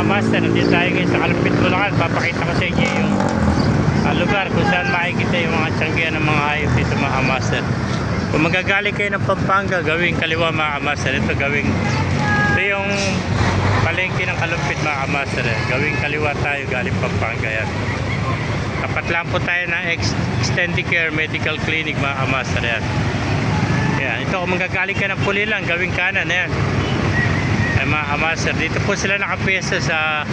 master, nandito tayo ngayon sa Kalumpit, Bulacan. Papakita ko sa inyo yung lugar kung saan makikita yung mga tiyanggihan ng mga hayop dito mga master. Kung magagaling kayo ng Pampanga, gawing kaliwa mga master. Ito yung palengke ng Kalumpit mga master. Gawing kaliwa tayo galing Pampanga yan. Tapat lang po tayo ng Extendicare Medical Clinic mga master yan. Yan. Ito kung magagaling ka ng Pulilan, gawing kanan yan. Ay mga master, dito po sila nakapwesto sa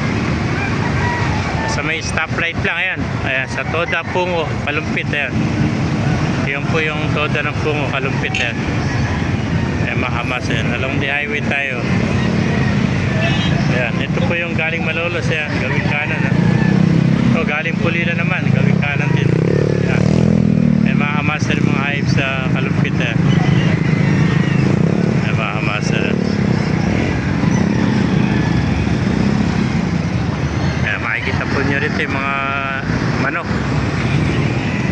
may stoplight lang. Ayan, ayan sa Toda Pungo Kalumpit. Ayan, yun po yung Toda ng Pungo Kalumpit. Ayan, ayan mga master, along the highway tayo. Ayan, ito po yung galing Malolos. Ayan, gawing kanan. Ito galing Pulilan naman, gawing kanan din. Ayan, ayan mga master, mga hayop sa Kalumpit. Ayan, ayan mga master. Makikita po nyo rito yung mga manok.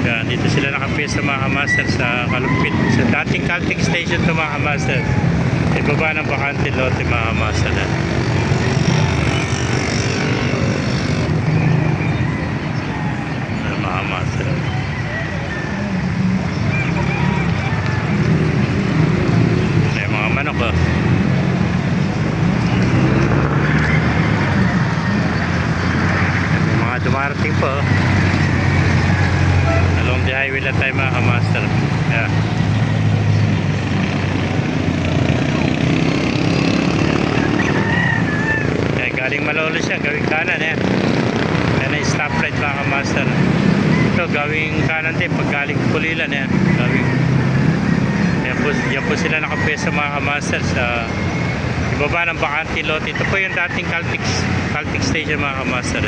Yan, dito sila nakapwesto mga master sa Kalumpit. Sa dating Caltech Station to mga master. Ibaba ng bakante lote mga master. Mga master. May mga manok oh. Dumarating po along the highway lang tayo mga master. Yeah. Kaya galing Malolos siya, gawing kanan yan. Yan ay stoplight mga master. Ito gawing kanan din pag galing Pulilan yan. Gawing yan po sila nakapwesto mga master sa ibaba ng bakante lot. Ito po yung dating Caltech Station mga master.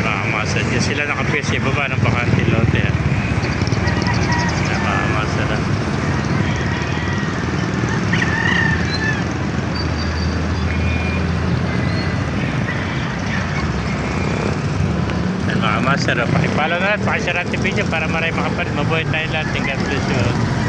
Mga master, dyan sila nakapwesto ibaba ng bakante lote. Mga master. Mga master, pakipalo na lahat, pakishare natin video para maraming makapanood. Mabuhay tayo lahat. God bless you.